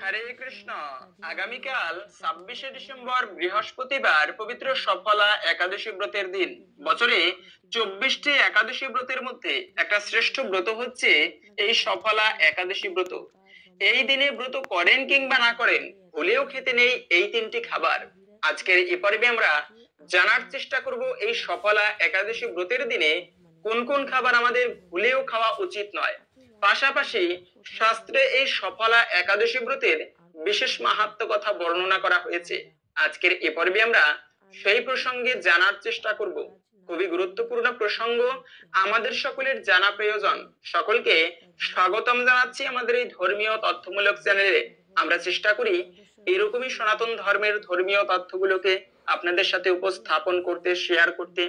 হরে কৃষ্ণ। আগামীকাল 26শে ডিসেম্বর বৃহস্পতিবার পবিত্র সফলা একাদশী ব্রতের দিন। বছরে 24টি একাদশী ব্রতের মধ্যে একটা শ্রেষ্ঠ ব্রত হচ্ছে এই সফলা একাদশী ব্রত। এই দিনে ব্রত করেন কিংবা না করেন, ভুলেও খেতে নেই এই তিনটি খাবার। আজকের এই পর্বে আমরা জানার চেষ্টা করব এই সফলা একাদশী ব্রতের দিনে কোন কোন খাবার আমাদের ভুলেও খাওয়া উচিত নয়। পাশাপাশি শাস্ত্রে এই সফলা একাদশী ব্রতের বিশেষ মাহাত্ম্য কথা বর্ণনা করা হয়েছে। আজকের এ পর্বে আমরা সেই প্রসঙ্গে জানার চেষ্টা করব। খুবই গুরুত্বপূর্ণ প্রসঙ্গ, আমাদের সকলের জানা প্রয়োজন। সকলকে স্বাগতম জানাচ্ছি আমাদের এই ধর্মীয় তথ্যমূলক চ্যানেলে। আমরা চেষ্টা করি এরকমই সনাতন ধর্মের ধর্মীয় তথ্যগুলোকে আপনাদের সাথে উপস্থাপন করতে, শেয়ার করতে।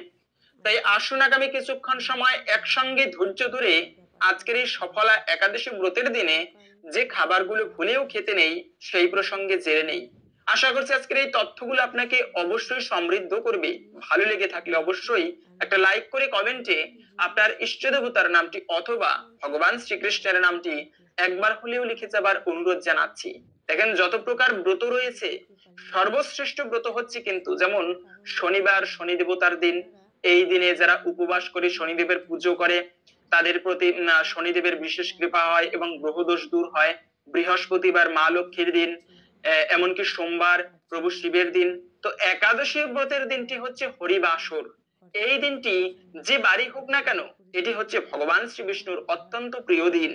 তাই আসুন আগামী কিছুক্ষণ সময় একসঙ্গে ধৈর্য ধরে আজকের এই সফলা একাদশী ব্রতের দিনে যে খাবারগুলো ভুলেও খেতে নেই সেই প্রসঙ্গে জেনে নেই। আশা করছি আজকের এই তথ্যগুলো আপনাকে অবশ্যই সমৃদ্ধ করবে। ভালো লেগে থাকলে অবশ্যই একটা লাইক করে কমেন্টে আপনার ইষ্ট দেবতার নামটি অথবা ভগবান শ্রীকৃষ্ণের নামটি একবার হলেও লিখে যাবার অনুরোধ জানাচ্ছি। দেখেন, যত প্রকার ব্রত রয়েছে সর্বশ্রেষ্ঠ ব্রত হচ্ছে কিন্তু যেমন শনিবার, শনি দেবতার দিন। এই দিনে যারা উপবাস করে শনিদেবের পুজো করে তাদের প্রতি শনিদেবের বিশেষ কৃপা হয় এবং গ্রহদোষ দূর হয়। বৃহস্পতিবার মা লক্ষ্মীর দিন, এমনকি সোমবার প্রভু শিবের দিন। তো একাদশী ব্রতের দিনটি হচ্ছে হরিবাসর। এই দিনটি যে বাড়ি হোক না কেন, এটি হচ্ছে ভগবান শ্রী বিষ্ণুর অত্যন্ত প্রিয় দিন।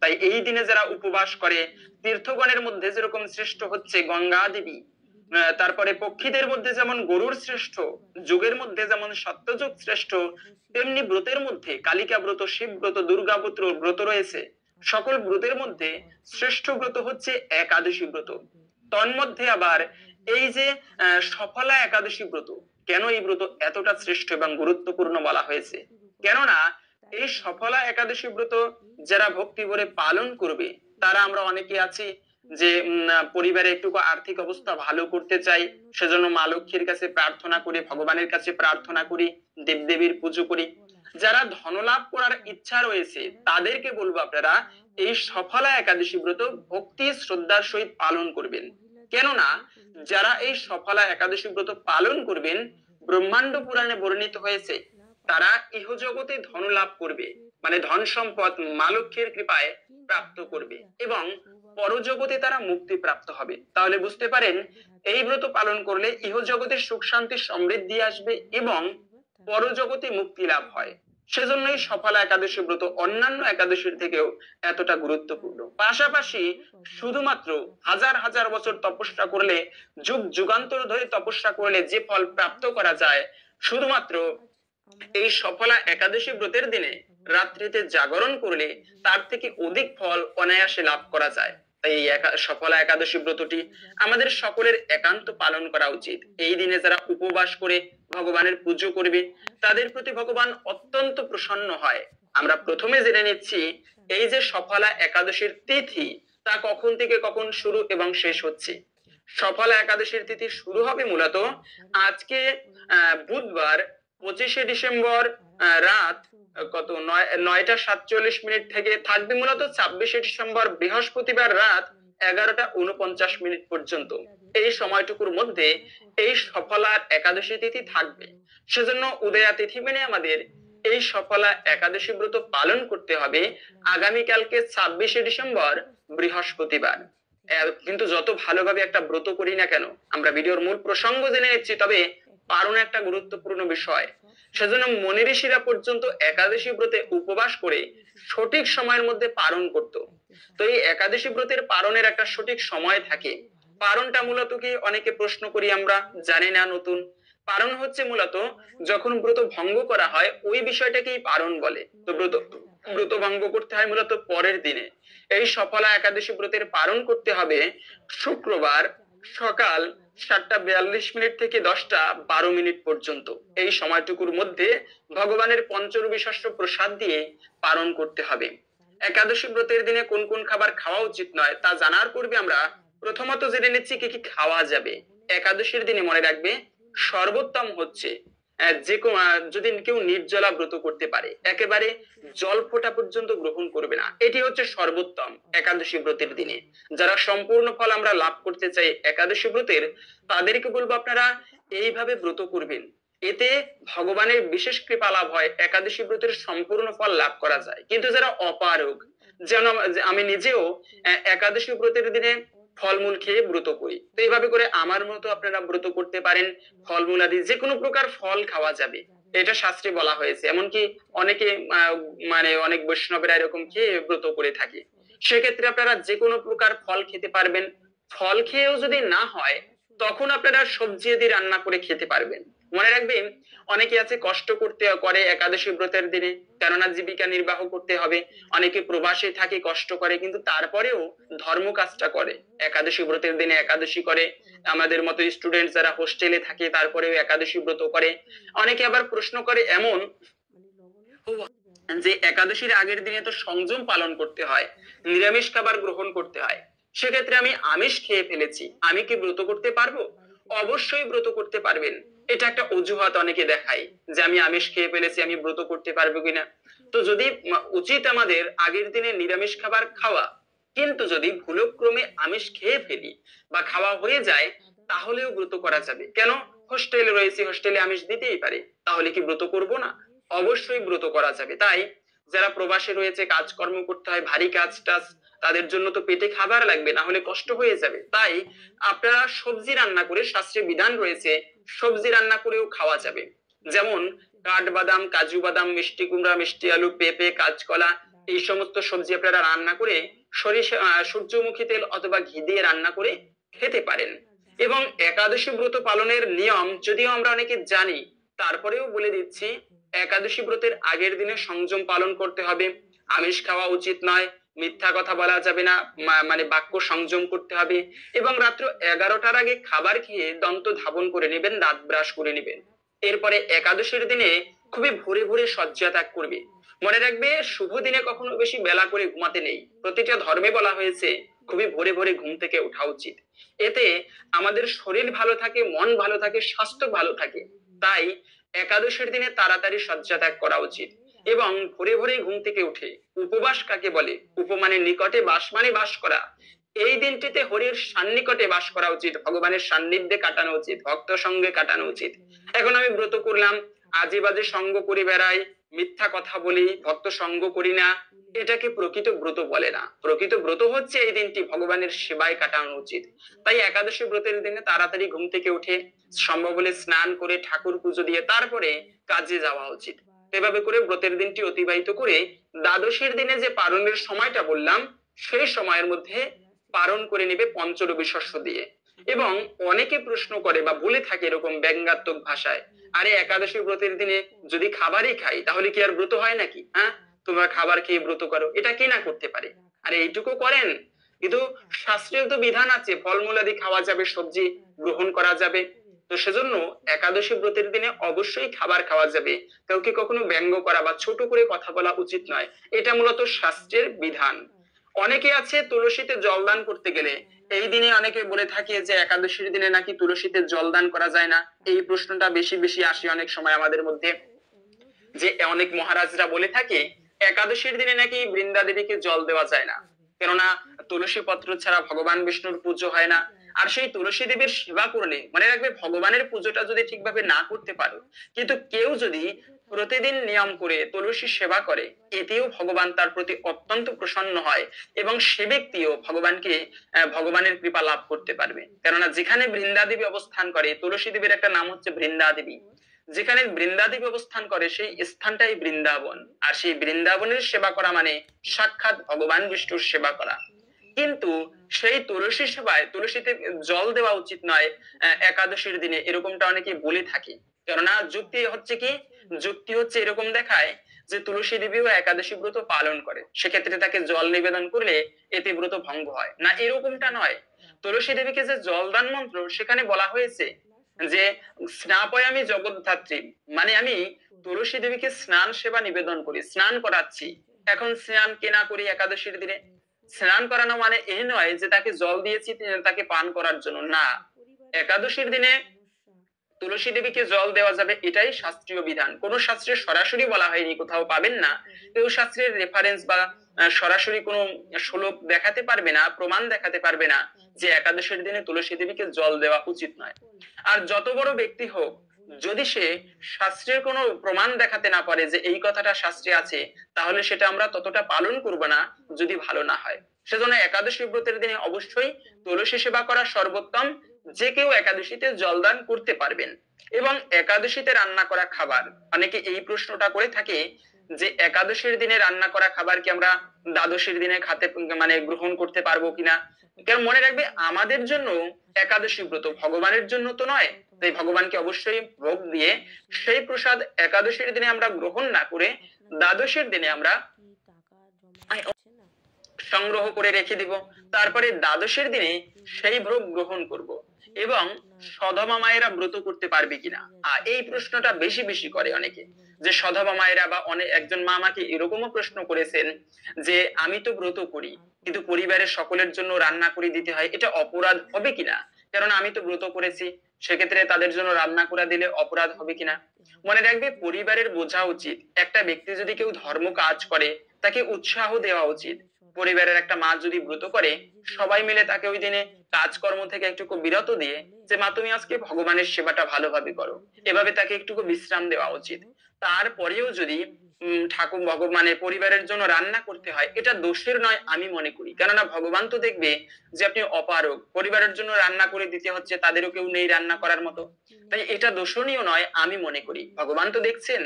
তাই এই দিনে যারা উপবাস করে, তীর্থগণের মধ্যে যেরকম শ্রেষ্ঠ হচ্ছে গঙ্গা দেবী, তারপরে পক্ষীদের মধ্যে যেমন গরুর শ্রেষ্ঠ, যুগের মধ্যে যেমন সত্যযুগ শ্রেষ্ঠ, তেমনি ব্রতের মধ্যে কালিকা ব্রত, শিব ব্রত, দুর্গা ব্রত রয়েছে। সকল ব্রতের মধ্যে শ্রেষ্ঠ ব্রত হচ্ছে একাদশী ব্রত। তন্মধ্যে আবার এই যে সফলা একাদশী ব্রত, কেন এই ব্রত এতটা শ্রেষ্ঠ এবং গুরুত্বপূর্ণ বলা হয়েছে? কেননা এই সফলা একাদশী ব্রত যারা ভক্তি ভরে পালন করবে, তারা আমরা অনেকে আছি যে পরিবারে একটু আর্থিক অবস্থা ভালো করতে চাই, সেজন্য মা লক্ষ্মীর কাছে প্রার্থনা করি, ভগবানের কাছে প্রার্থনা করি, দেবদেবীর পুজো করি। যারা ধনলাভ করার ইচ্ছা রয়েছে তাদেরকে বলবো আপনারা এই সফলা একাদশী ব্রত ভক্তি শ্রদ্ধার সহিত পালন করবেন। কেননা যারা এই সফলা একাদশী ব্রত পালন করবেন, ব্রহ্মাণ্ড পুরাণে বর্ণিত হয়েছে তারা ইহজগতে ধন লাভ করবে, মানে ধন সম্পদ মা লক্ষ্মীর কৃপায় প্রাপ্ত করবে, এবং পরজগতে তারা মুক্তি প্রাপ্ত হবে। তাহলে বুঝতে পারেন এই ব্রত পালন করলে ইহজগতে সুখ শান্তি সমৃদ্ধি আসবে এবং পরজগতে মুক্তি লাভ হয়। সেজন্যই সফলা একাদশী ব্রত অন্যান্য একাদশীর থেকেও এতটা গুরুত্বপূর্ণ। পাশাপাশি শুধুমাত্র হাজার হাজার বছর তপস্যা করলে, যুগ যুগান্তর ধরে তপস্যা করলে যে ফল প্রাপ্ত করা যায়, শুধুমাত্র এই সফলা একাদশী ব্রতের দিনে রাত্রিতে জাগরণ করলে তার থেকে অধিক ফল অনায়াসে লাভ করা যায়। তাই এই সফলা একাদশী ব্রতটি আমাদের সকলের একান্ত পালন করা উচিত। এই দিনে যারা উপবাস করে ভগবানের পুজো করবে তাদের প্রতি ভগবান অত্যন্ত প্রসন্ন হয়। আমরা প্রথমে জেনে নিচ্ছি এই যে সফলা একাদশীর তিথি, তা কখন থেকে কখন শুরু এবং শেষ হচ্ছে। সফলা একাদশীর তিথি শুরু হবে মূলত আজকে বুধবার 25শে ডিসেম্বর রাত কত 9টা 47 মিনিট থেকে থাকবে মূলত 26শে ডিসেম্বর বৃহস্পতিবার রাত 11টা 49 মিনিট পর্যন্ত। এই সময়টুকুর মধ্যে এই সফলার একাদশী তিথি থাকবে। সেজন্য উদয়া তিথি মেনে আমাদের এই সফলা একাদশী ব্রত পালন করতে হবে আগামীকালকে 26শে ডিসেম্বর বৃহস্পতিবার। কিন্তু যত ভালোভাবে একটা ব্রত করি না কেন, আমরা ভিডিওর মূল প্রসঙ্গ জেনে নিচ্ছি, তবে পালন একটা গুরুত্বপূর্ণ বিষয়। সেজন্য মনি ঋষিরা পর্যন্ত একাদশী ব্রতে উপবাস করে সঠিক সময়ের মধ্যে পালন করত। তো এই একাদশী ব্রতের পালনের একটা সঠিক সময় থাকে। পালনটা মূলত কি, অনেকে প্রশ্ন করি আমরা, জানি না, নতুন। পালন হচ্ছে মূলত যখন ব্রত ভঙ্গ করা হয় ওই বিষয়টাকেই পালন বলে। তো ব্রত ভঙ্গ করতে হয় মূলত পরের দিনে। এই সফলা একাদশী ব্রতের পালন করতে হবে শুক্রবার সকাল 7টা 42 মিনিট থেকে 10টা 12 মিনিট পর্যন্ত। এই সময়টুকুর মধ্যে ভগবানের পঞ্চরূপী শস্য প্রসাদ দিয়ে পালন করতে হবে। একাদশী ব্রতের দিনে কোন কোন খাবার খাওয়া উচিত নয় তা জানার পূর্বে আমরা প্রথমত জেনে নিচ্ছি কি কি খাওয়া যাবে। একাদশীর দিনে মনে রাখবে সর্বোত্তম হচ্ছে যদি কেউ নির্জলা ব্রত করতে পারে, একেবারে জল ফোঁটা পর্যন্ত গ্রহণ করবে না, এটি হচ্ছে সর্বোত্তম একাদশী ব্রতের দিনে। যারা সম্পূর্ণ ফল আমরা লাভ করতে চাই একাদশী ব্রতের, তাদেরকে বলবো আপনারা এইভাবে ব্রত করবেন। এতে ভগবানের বিশেষ কৃপা লাভ হয়, একাদশী ব্রতের সম্পূর্ণ ফল লাভ করা যায়। কিন্তু যারা অপারগ, যেন আমি নিজেও একাদশী ব্রতের দিনে ফলমূল খেয়ে ব্রত করি, তো এইভাবে করে আমার মতো আপনারা ব্রত করতে পারেন। ফলমূল আদি যে কোনো প্রকার ফল খাওয়া যাবে, এটা শাস্ত্রে বলা হয়েছে। এমনকি অনেকে মানে অনেক বৈষ্ণবেরা এরকম খেয়ে ব্রত করে থাকে। সেক্ষেত্রে আপনারা যে কোনো প্রকার ফল খেতে পারবেন। ফল খেয়েও যদি না হয়, তখন আপনারা সবজি দিয়ে রান্না করে খেতে পারবেন। মনে রাখবেন, অনেকে আছে কষ্ট করতে করে একাদশী ব্রতের দিনে, কেননা জীবিকা নির্বাহ করতে হবে। অনেকে প্রবাসে থাকে, কষ্ট করে, কিন্তু তারপরেও ধর্ম কাজটা করে। একাদশী ব্রতের দিনে একাদশী করে। আমাদের মতো স্টুডেন্ট যারা হোস্টেলে থাকে, তারপরেও একাদশী ব্রত করে। অনেকে আবার প্রশ্ন করে এমন যে একাদশীর আগের দিনে তো সংযম পালন করতে হয়, নিরামিষ খাবার গ্রহণ করতে হয়, সেক্ষেত্রে আমি আমিষ খেয়ে ফেলেছি, আমি কি ব্রত করতে পারবো? অবশ্যই ব্রত করতে পারবেন। এটা একটা অজুহাত অনেকে দেখায় যে আমি আমিষ খেয়ে ফেলেছি, আমি ব্রত করতে পারবো কিনা। তো যদি উচিত আমাদের আগের দিনে নিরামিষ খাবার খাওয়া, কিন্তু যদি ভুলক্রমে আমিষ খেয়ে ফেলি বা খাওয়া হয়ে যায়, তাহলেও ব্রত করা যাবে। কেন? হোস্টেলে রয়েছে, হোস্টেলে আমিষ দিতেই পারে, তাহলে কি ব্রত করব না? অবশ্যই ব্রত করা যাবে। তাই যারা প্রবাসে রয়েছে, কাজকর্ম করতে হয়, ভারী কাজ টাজ, তাদের জন্য তো পেটে খাবার লাগবে, না হলে কষ্ট হয়ে যাবে। তাই আপনারা সবজি রান্না করে, শাস্ত্রে বিধান রয়েছে সবজি রান্না করেও খাওয়া যাবে। যেমন কাঠবাদাম, কাজু বাদাম, মিষ্টি কুমড়া, মিষ্টি আলু, পেঁপে, কাঁচকলা, এই সমস্ত সবজি আপনারা রান্না করে সরিষা সূর্যমুখী তেল অথবা ঘি দিয়ে রান্না করে খেতে পারেন। এবং একাদশী ব্রত পালনের নিয়ম যদিও আমরা অনেকে জানি, তারপরেও বলে দিচ্ছি। একাদশী ব্রতের আগের দিনে সংযম পালন করতে হবে, আমিষ খাওয়া উচিত নয়, মিথ্যা কথা বলা যাবে না, মানে বাক্য সংযম করতে হবে। এবং রাত্র 11টার আগে খাবার খেয়ে দন্ত ধাবন করে নেবেন, দাঁত ব্রাশ করে নেবেন। এরপরে একাদশীর দিনে খুবই ভোরে ভোরে শয্যা ত্যাগ করবে। মনে রাখবে, শুভ দিনে কখনো বেশি বেলা করে ঘুমাতে নেই। প্রতিটা ধর্মে বলা হয়েছে খুবই ভোরে ভোরে ঘুম থেকে ওঠা উচিত। এতে আমাদের শরীর ভালো থাকে, মন ভালো থাকে, স্বাস্থ্য ভালো থাকে। তাই একাদশের দিনে তাড়াতাড়ি শয্যা ত্যাগ করা উচিত। এবং ভোরে ভোরে ঘুম থেকে উঠে, উপবাস কাকে বলে? উপমানে নিকটে, বাস মানে বাস করা। এই দিনটিতে হরির সান্নিকটে বাস করা উচিত, ভগবানের সান্নিধ্যে কাটানো উচিত, ভক্ত সঙ্গে কাটানো উচিত। এখন আমি ব্রত করলাম, আজে বাজে সঙ্গ করে বেড়াই, মিথ্যা কথা বলি, ভক্ত সঙ্গ করি না, এটাকে প্রকৃত ব্রত বলে না। প্রকৃত ব্রত হচ্ছে এই দিনটি ভগবানের সেবায় কাটানো উচিত। তাই একাদশী ব্রতের দিনে তাড়াতাড়ি ঘুম থেকে উঠে, সম্ভব হলে স্নান করে, ঠাকুর পুজো দিয়ে তারপরে কাজে যাওয়া উচিত। এভাবে করে ব্রতের দিনটি অতিবাহিত করে দ্বাদশীর দিনে যে পারণের সময়টা বললাম, সেই সময়ের মধ্যে পালন করে নেবে পঞ্চরবি শস্য দিয়ে। এবং অনেকে প্রশ্ন করে বা বলে থাকে এরকম ব্যঙ্গাত্মক ভাষায়, আরে একাদশী ব্রতের দিনে যদি খাবারই খাই, তাহলে কি আর ব্রত হয় নাকি? হ্যাঁ, তোমরা খাবার খেয়ে ব্রত করো, এটা কে না করতে পারে? আরে এইটুকু করেন। কিন্তু শাস্ত্রীয় তো বিধান আছে, ফলমূলাদি খাওয়া যাবে, সবজি গ্রহণ করা যাবে। তো সেজন্য একাদশী ব্রতের দিনে অবশ্যই খাবার খাওয়া যাবে। কাউকে কখনো ব্যঙ্গ করা বা ছোট করে কথা বলা উচিত নয়। এটা মূলত শাস্ত্রের বিধান। অনেকে আছে তুলসীতে জলদান করতে গেলে, এই দিনে অনেকে বলে থাকে যে একাদশীর দিনে নাকি তুলসীতে জলদান করা যায় না। এই প্রশ্নটা বেশি বেশি আসে অনেক সময় আমাদের মধ্যে, যে অনেক মহারাজরা বলে থাকে একাদশীর দিনে নাকি বৃন্দা দেবীকে জল দেওয়া যায় না, কেননা তুলসী পত্র ছাড়া ভগবান বিষ্ণুর পুজো হয় না। আর সেই তুলসী দেবীর সেবা করলে, মনে রাখবে, ভগবানের পুজোটা যদি ঠিকভাবে না করতে পারো, কিন্তু কেউ যদি প্রতিদিন নিয়ম করে তুলসী সেবা করে, এতেও ভগবান তার প্রতি অত্যন্ত প্রসন্ন হয়। এবং সে ব্যক্তিও ভগবানকে ভগবানের কৃপা লাভ করতে পারবে। কেননা যেখানে বৃন্দা দেবী অবস্থান করে, তুলসী দেবীর একটা নাম হচ্ছে বৃন্দা দেবী, যেখানে বৃন্দাদেবী অবস্থান করে সেই স্থানটাই বৃন্দাবন। আর সেই বৃন্দাবনের সেবা করা মানে সাক্ষাৎ ভগবান বিষ্ণুর সেবা করা। কিন্তু সেই তুলসী সেবায় তুলসীতে জল দেওয়া উচিত নয় একাদশীর দিনে, এরকমটা অনেকে বলে থাকে। কেননা যুক্তি হচ্ছে কি, যুক্তি হচ্ছে এরকম দেখায় যে তুলসী দেবীও একাদশী ব্রত পালন করে, সেক্ষেত্রে তাকে জল নিবেদন করলে এতে ব্রত ভঙ্গ হয় না, এরকমটা নয়। তুলসী দেবীকে যে জলদান মন্ত্র, সেখানে বলা হয়েছে যে স্নাপয়ামি জগদ্ধাত্রী, মানে আমি তুলসী দেবীকে স্নান সেবা নিবেদন করি, স্নান করাচ্ছি। এখন স্নান কেনা করি একাদশীর দিনে, স্নান করানো মানে এই নয় যে তাকে জল দিয়েছি তাকে পান করার জন্য, না। একাদশীর দিনে তুলসী দেবীকে জল দেওয়া যাবে, এটাই শাস্ত্রীয় বিধান। কোন শাস্ত্রে সরাসরি বলা হয়নি, কোথাও পাবেন না কেউ শাস্ত্রের রেফারেন্স বা সরাসরি কোনো শ্লোক দেখাতে পারবে না, প্রমাণ দেখাতে পারবে না যে একাদশের দিনে তুলসী দেবীকে জল দেওয়া উচিত নয়। আর যত বড় ব্যক্তি হোক, যদি সে শাস্ত্রের কোনো প্রমাণ দেখাতে না পারে যে এই কথাটা শাস্ত্রে আছে, তাহলে সেটা আমরা ততটা পালন করব না যদি ভালো না হয়। সেজন্য একাদশী ব্রতের দিনে অবশ্যই তুলসী সেবা করা সর্বোত্তম। যে কেউ একাদশীতে জলদান করতে পারবেন। এবং একাদশীতে রান্না করা খাবার, অনেকে এই প্রশ্নটা করে থাকে যে একাদশীর দিনে রান্না করা খাবার কি আমরা দ্বাদশীর দিনে খাতে মানে গ্রহণ করতে পারবো কিনা। কারণ মনে রাখবে, আমাদের জন্য একাদশী ব্রত, ভগবানের জন্য তো নয়। তাই ভগবানকে অবশ্যই ভোগ দিয়ে সেই প্রসাদ একাদশীর দিনে আমরা গ্রহণ না করে দ্বাদশীর দিনে আমরা সংগ্রহ করে রেখে দিব। তারপরে দ্বাদশের দিনে সেই ভোগ গ্রহণ করব। এবং সধবা মায়েরা ব্রত করতে পারবে কিনা, এই প্রশ্নটা বেশি বেশি করে অনেকে, যে সধবা মায়েরা বা অনেক একজন মা আমাকে এরকমও প্রশ্ন করেছেন যে আমি তো ব্রত করি, কিন্তু পরিবারের সকলের জন্য রান্না করে দিতে হয়, এটা অপরাধ হবে কিনা? কারণ আমি তো ব্রত করেছি, সেক্ষেত্রে তাদের জন্য রান্না করে দিলে অপরাধ হবে কিনা। মনে রাখবে, পরিবারের বোঝা উচিত, একটা ব্যক্তি যদি কেউ ধর্ম কাজ করে তাকে উৎসাহ দেওয়া উচিত। পরিবারের একটা মা যদি ব্রত করে, সবাই মিলে তাকে ওই দিনে কাজকর্ম থেকে একটু বিরত দিয়ে, যে মা তুমি আজকে ভগবানের সেবাটা ভালোভাবে করো, এভাবে তাকে একটু বিশ্রাম দেওয়া উচিত। তারপরেও যদি ঠাকুর ভগবানের পরিবারের জন্য রান্না করতে হয়, এটা দোষের নয় আমি মনে করি। কেননা ভগবান তো দেখবে যে আপনি অপারগ, পরিবারের জন্য রান্না করে দিতে হচ্ছে, তাদেরও কেউ নেই রান্না করার মতো, তাই এটা দোষণীয় নয় আমি মনে করি, ভগবান তো দেখছেন।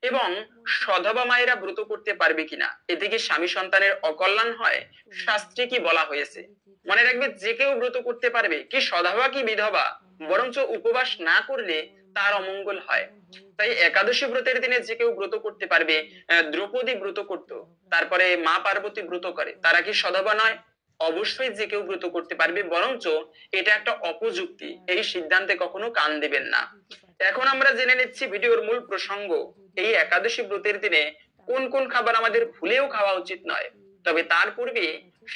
এবং সধবা মায়েরা ব্রত করতে পারবে কিনা, এতে কি স্বামী সন্তানের অকল্যাণ হয়? শাস্ত্রে কি বলা হয়েছে? মনে রাখবে, যে কেউ ব্রত করতে পারবে, কি সধবা কি বিধবা, বরঞ্চ উপবাস না করলে তার অমঙ্গল হয়। তাই একাদশী ব্রতের দিনে যে কেউ ব্রত করতে পারবে। দ্রৌপদী ব্রত করত, তারপরে মা পার্বতী ব্রত করে, তারা কি সধবা নয়? অবশ্যই যে কেউ ব্রত করতে পারবে, বরঞ্চ এটা একটা অপযুক্তি, এই সিদ্ধান্তে কখনো কান দেবেন না। এখন আমরা জেনে নিচ্ছি ভিডিওর মূল প্রসঙ্গ, এই একাদশী ব্রতের দিনে কোন কোন খাবার আমাদের ভুলেও খাওয়া উচিত নয়। তবে তার পূর্বে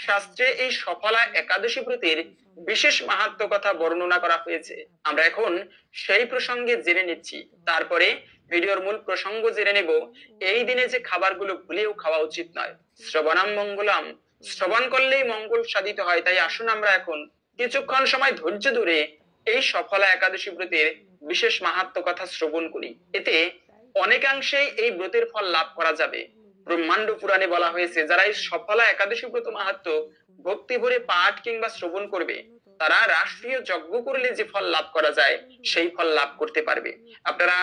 শাস্ত্রে এই সফলা একাদশী ব্রতের বিশেষ মাহাত্ম্য কথা বর্ণনা করা হয়েছে, আমরা এখন সেই প্রসঙ্গে জেনে নিচ্ছি। তারপরে ভিডিওর মূল প্রসঙ্গ জেনে নেব, এই দিনে যে খাবারগুলো ভুলেও খাওয়া উচিত নয়। শ্রবণাম মঙ্গলাম, শ্রবণ করলেই মঙ্গল সাধিত হয়। তাই আসুন আমরা এখন কিছুক্ষণ সময় ধৈর্য ধরে এই সফলা একাদশী ব্রতের বিশেষ মাহাত্ম্য কথা শ্রবণ করি। এতে অনেকাংশেই এই ব্রতের ফল লাভ করা যাবে। ব্রহ্মাণ্ড পুরাণে বলা হয়েছে, যারা এই সফলা একাদশী ব্রত মাহাত্ম্য ভক্তি ভরে পাঠ কিংবা শ্রবণ করবে, তারা রাষ্ট্রীয় যজ্ঞ করলে যে ফল লাভ করা যায় সেই ফল লাভ করতে পারবে। আপনারা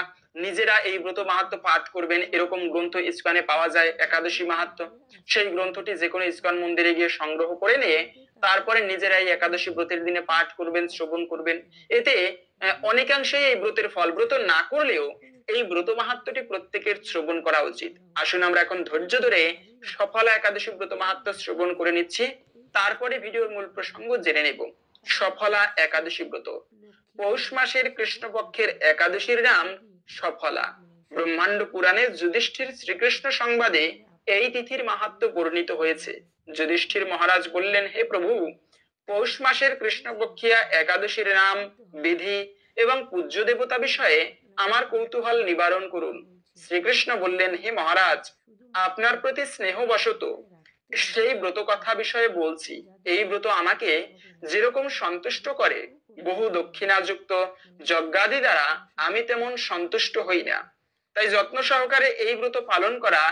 নিজেরা এই ব্রত মাহাত্ম্য পাঠ করবেন, এরকম গ্রন্থ ইস্কনে পাওয়া যায় একাদশী মাহাত্ম্য। সেই গ্রন্থটি যে কোনো ইস্কন মন্দিরে গিয়ে সংগ্রহ করে নিয়ে তারপরে নিজেরাই একাদশী ব্রতের দিনে পাঠ করবেন, শ্রবণ করবেন। এতে অনেকাংশেই এই ব্রতের ফল, ব্রত না করলেও এই ব্রত মাহাত্ম্যটি প্রত্যেকের শ্রবণ করা উচিত। আসুন আমরা এখন ধৈর্য ধরে সফলা একাদশী ব্রত মাহাত্ম্য শ্রবণ করে নিচ্ছি, তারপরে ভিডিওর মূল প্রসঙ্গ জেনে নেব। সফলা একাদশী ব্রত পৌষ মাসের কৃষ্ণপক্ষের একাদশীর নাম সফলা। ব্রহ্মাণ্ড পুরাণে যুধিষ্ঠির শ্রীকৃষ্ণ সংবাদে এই তিথির মাহাত্ম্য বর্ণিত হয়েছে। যুধিষ্ঠির মহারাজ বললেন, হে প্রভু, পৌষ মাসের কৃষ্ণপক্ষিয়া একাদশীর নাম, বিধি এবং পূজ্য দেবতা বিষয়ে আমার কৌতূহল নিবারণ করুন। শ্রীকৃষ্ণ বললেন, হে মহারাজ, আপনার প্রতি স্নেহবশত সেই ব্রত কথা বিষয়ে বলছি। এই ব্রত আমাকে যেরকম সন্তুষ্ট করে, বহু দক্ষিণাযুক্ত যজ্ঞাদি দ্বারা আমি তেমন সন্তুষ্ট হই না। তাই যত্ন সহকারে এই ব্রত পালন করা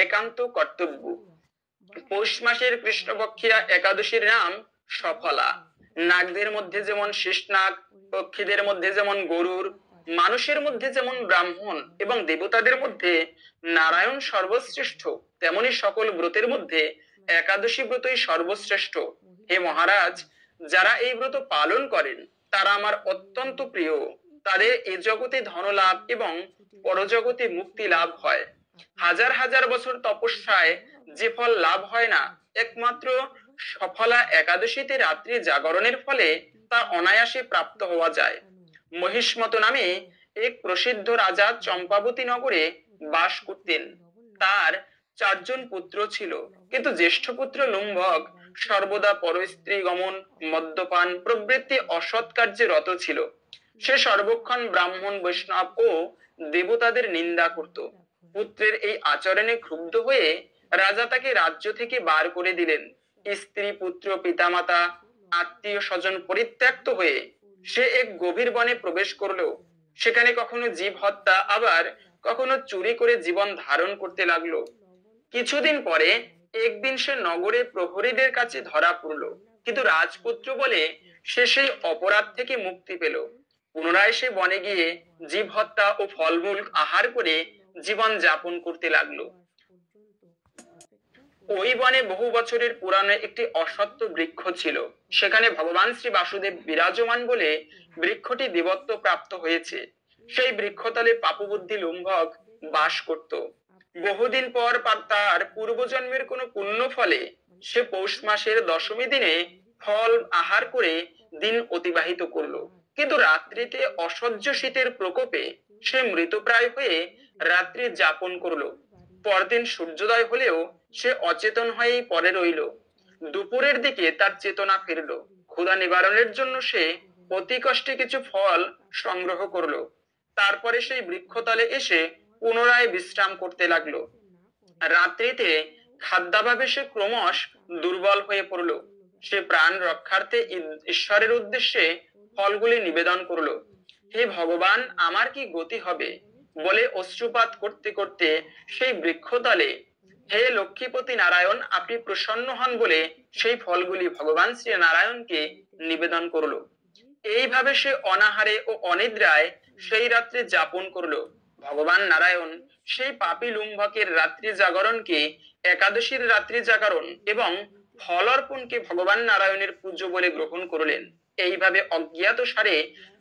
একান্ত কর্তব্য। পৌষ মাসের কৃষ্ণপক্ষিয়া একাদশীর নাম সফলা। নাগদের মধ্যে যেমন শেষ নাগ, পক্ষীদের মধ্যে যেমন গরুর, মানুষের মধ্যে যেমন ব্রাহ্মণ এবং দেবতাদের মধ্যে নারায়ণ সর্বশ্রেষ্ঠ, তেমনি সকল ব্রতের মধ্যে একাদশী ব্রতই সর্বশ্রেষ্ঠ। হে মহারাজ, যারা এই ব্রত পালন করেন তারা আমার অত্যন্ত প্রিয়। তাদের এ জগতে ধনলাভ এবং পরজগতে মুক্তি লাভ হয়। হাজার হাজার বছর তপস্যায় যে ফল লাভ হয় না, একমাত্র সফলা একাদশীতে রাত্রি জাগরণের ফলে তা অনায়াসে প্রাপ্ত হওয়া যায়। মহিষ্মত নামে এক প্রসিদ্ধ রাজা চম্পাবতী নগরে বাস করতেন। তার 4 জন পুত্র ছিল, কিন্তু জ্যেষ্ঠ পুত্র লুম্ভক সর্বদা পরস্ত্রী গমন, মদ্যপান প্রভৃতি অসৎ কার্যে রত ছিল। সে সর্বক্ষণ ব্রাহ্মণ, বৈষ্ণব ও দেবতাদের নিন্দা করত। পুত্রের এই আচরণে ক্ষুব্ধ হয়ে রাজা তাকে রাজ্য থেকে বার করে দিলেন। স্ত্রী, পুত্র, পিতামাতা, আত্মীয় স্বজন পরিত্যক্ত হয়ে সে এক গভীর বনে প্রবেশ করলো। সেখানে কখনো জীব হত্যা, আবার কখনো চুরি করে জীবন ধারণ করতে লাগলো। কিছুদিন পরে একদিন সে নগরে প্রহরীদের কাছে ধরা পড়লো, কিন্তু রাজপুত্র বলে সে সেই অপরাধ থেকে মুক্তি পেল। পুনরায় সে বনে গিয়ে জীব হত্যা ও ফলমূল আহার করে জীবন যাপন করতে লাগলো। ওই বনে বহু বছরের পুরানো একটি অশ্বত্থ বৃক্ষ ছিল। সেখানে ভগবান শ্রী বাসুদেব বিরাজমান বলে বৃক্ষটি দেবত্ব প্রাপ্ত হয়েছে। সেই বৃক্ষতলে পাপবুদ্ধি লুম্ভক বাস করত। বহুদিন পর তার পূর্বজন্মের কোনো পুণ্য ফলে সে পৌষ মাসের দশমী দিনে ফল আহার করে দিন অতিবাহিত করলো। কিন্তু রাত্রিতে অসহ্য শীতের প্রকোপে সে মৃতপ্রায় হয়ে রাত্রি যাপন করলো। পরদিন সূর্যোদয় হলেও সে অচেতন হয়েই পড়ে রইল। দুপুরের দিকে তার চেতনা ফিরল। ক্ষুধা নিবারণের জন্য সে অতি কষ্টে কিছু ফল সংগ্রহ করলো। তারপরে সেই বৃক্ষতলে এসে পুনরায় বিশ্রাম করতে লাগলো। রাত্রিতে খাদ্যাভাবে সে ক্রমশ দুর্বল হয়ে পড়লো। সে প্রাণ রক্ষার্থে ঈশ্বরের উদ্দেশ্যে ফলগুলি নিবেদন করলো। হে ভগবান, আমার কি গতি হবে বলে অশ্রুপাত করতে করতে সেই বৃক্ষতলে, হে লক্ষ্মীপতি নারায়ণ, আপনি প্রসন্ন হন বলে সেই ফলগুলি ভগবান শ্রী নারায়ণকে নিবেদন করলো। এইভাবে সে অনাহারে ও অনিদ্রায় সেই রাত্রে যাপন করলো। ভগবান নারায়ণ সেই পাপী লুম্ভকের রাত্রি জাগরণকে একাদশীর রাত্রি জাগরণ এবং ফল অর্পণকে ভগবান নারায়ণের পূজ্য বলে গ্রহণ করলেন। এইভাবে অজ্ঞাত সারে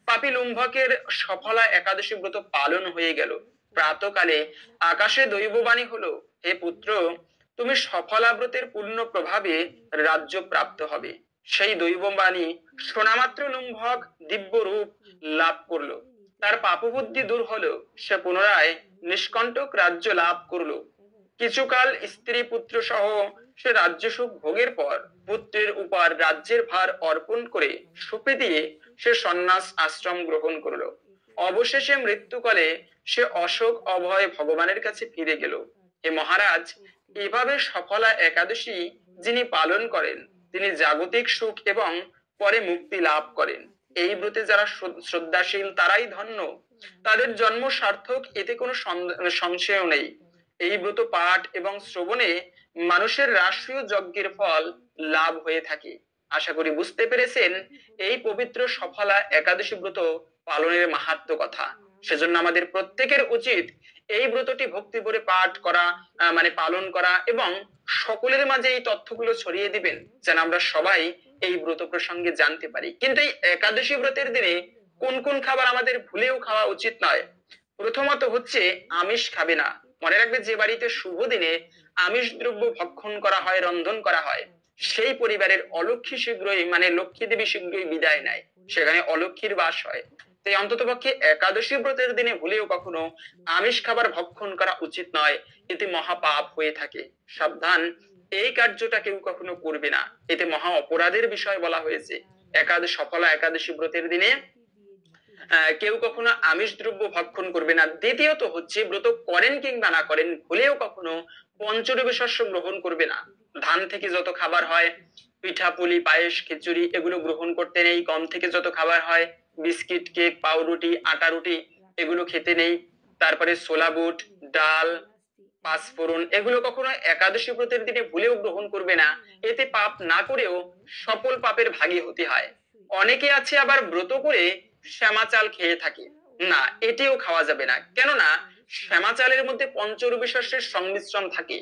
পাপী লুম্ভকের সফলা একাদশী ব্রত পালন হয়ে গেল। প্রাতকালে আকাশে দৈববাণী হলো, হে পুত্র, তুমি সফলা ব্রতের পূর্ণ প্রভাবে রাজ্য প্রাপ্ত হবে। সেই দৈববাণী শোনামাত্র লুম্ভক দিব্য রূপ লাভ করলো। তার পাপবুদ্ধি দূর হলো। সে পুনরায় নিষ্কণ্টক রাজ্য লাভ করলো। কিছুকাল স্ত্রী পুত্র সহ সে রাজ্য সুখ ভোগের পর পুত্রের উপর রাজ্যের ভার অর্পণ করে সুপি দিয়ে সে সন্ন্যাস আশ্রম গ্রহণ করলো। অবশেষে মৃত্যুকালে সে অশোক অভয় ভগবানের কাছে ফিরে গেল। হে মহারাজ, এভাবে সফলা একাদশী যিনি পালন করেন তিনি জাগতিক সুখ এবং পরে মুক্তি লাভ করেন। এই ব্রতে যারা শ্রদ্ধাশীল তারাই ধন্য, তাদের জন্ম সার্থক, এতে কোনো সংশয় নেই। এই ব্রত পাঠ এবং শ্রবণে মানুষের রাষ্ট্রীয় যজ্ঞের ফল লাভ হয়ে থাকে। আশা করি বুঝতে পেরেছেন এই পবিত্র সফলা একাদশী ব্রত পালনের মাহাত্ম্য কথা। সেজন্য আমাদের প্রত্যেকের উচিত এই ব্রতটি ভক্তি ভরে পাঠ করা, মানে পালন করা, এবং সকলের মাঝে এই তথ্যগুলো ছড়িয়ে দিবেন যেন আমরা সবাই এই ব্রত প্রসঙ্গে জানতে পারি। কিন্তু এই একাদশী ব্রতের দিনে কোন কোন খাবার আমাদের ভুলেও খাওয়া উচিত নয়? প্রথমত হচ্ছে আমিষ খাবে না। মনে রাখবে, যে বাড়িতে শুভ দিনে আমিষ দ্রব্য ভক্ষণ করা হয়, রন্ধন করা হয়, সেই পরিবারের অলক্ষ্মী শীঘ্রই, মানে লক্ষ্মী দেবী শীঘ্রই বিদায় নেয়, সেখানে অলক্ষ্মীর বাস হয়। তাই অন্তত পক্ষে একাদশী ব্রতের দিনে ভুলেও কখনো আমিষ খাবার ভক্ষণ করা উচিত নয়, এতে মহাপাপ হয়ে থাকে। সাবধান, এই কার্যটা কেউ কখনো করবে না, এতে মহা অপরাধের বিষয় বলা হয়েছে। সফলা একাদশী ব্রতের দিনে কেউ কখনো আমিষ দ্রব্য ভক্ষণ করবে না। দ্বিতীয়ত হচ্ছে, ব্রত করেন কিংবা না করেন, ভুলেও কখনো পঞ্চরবি শস্য গ্রহণ করবে না। ধান থেকে যত খাবার হয়, পিঠা পুলি, পায়েস, খিচুড়ি, এগুলো গ্রহণ করতে নেই। গম থেকে যত খাবার হয়, বিস্কিট, কেক, পাউরুটি, আটা রুটি, এগুলো খেতে নেই। তারপরে ছোলা বুট, ডাল, পাঁচফোড়ন, এগুলো কখনো একাদশী ব্রতের দিনে ভুলেও গ্রহণ করবে না। এতে পাপ না করেও সফল পাপের ভাগী হতে হয়। অনেকে আছে আবার ব্রত করে শ্যামা চাল খেয়ে থাকে, না, এটিও খাওয়া যাবে না। কেননা শ্যামা চালের মধ্যে পঞ্চরবি শস্যের সংমিশ্রণ থাকে,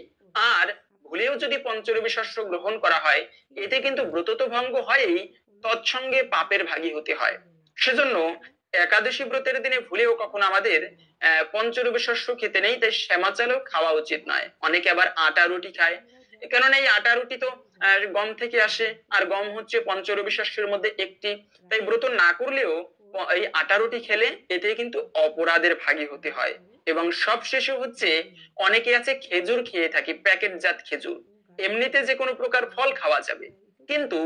আর ভুলেও যদি পঞ্চরবি শস্য গ্রহণ করা হয়, এতে কিন্তু ব্রত তো ভঙ্গ হয়ই, তৎসঙ্গে পাপের ভাগী হতে হয়। সেজন্য একাদশী ব্রতের দিনে ভুলেও কখনো আমাদের পঞ্চরবি শস্য খেতে নেই, তাই শ্যামা চালও খাওয়া উচিত নয়। অনেকে আবার আটা রুটি খায়, কেননা এই আটা রুটি তো গম থেকে আসে, আর গম হচ্ছে পঞ্চরবি শস্যের মধ্যে একটি। তাই ব্রত না করলেও এই আটা রুটি খেলে এতে কিন্তু অপরাধের ভাগী হতে হয়। এবং সব শেষে হচ্ছে, অনেকে আছে খেজুর খেয়ে থাকে, প্যাকেটজাত খেজুর। এমনিতে যে কোনো প্রকার ফল খাওয়া যাবে, কিন্তু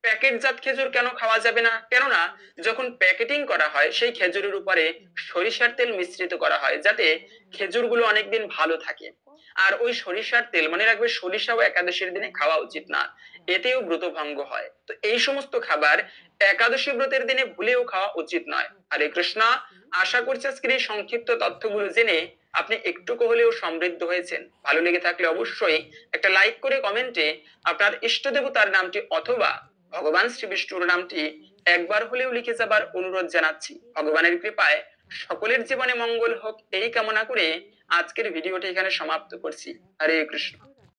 প্যাকেটজাত খেজুর কেন খাওয়া যাবে না? কেননা যখন প্যাকেটিং করা হয় সেই খেজুরের উপরে সরিষার তেল মিশ্রিত করা হয় যাতে খেজুরগুলো অনেকদিন ভালো থাকে। আর ওই সরিষার তেল, মনে রাখবে, সরিষাও একাদশীর দিনে খাওয়া উচিত না, এতেও ব্রত ভঙ্গ হয়। তো এই সমস্ত খাবার একাদশী ব্রতের দিনে ভুলেও খাওয়া উচিত নয়। হরে কৃষ্ণ। আশা করছি আজকের এই সংক্ষিপ্ত তথ্যগুলো জেনে আপনি একটুকু হলেও সমৃদ্ধ হয়েছেন। ভালো লেগে থাকলে অবশ্যই একটা লাইক করে কমেন্টে আপনার ইষ্ট দেবতার নামটি অথবা ভগবান শ্রী বিষ্ণুর নামটি একবার হলেও লিখে যাবার অনুরোধ জানাচ্ছি। ভগবানের কৃপায় সকলের জীবনে মঙ্গল হোক এই কামনা করে আজকের ভিডিওটি এখানে সমাপ্ত করছি। হরে কৃষ্ণ।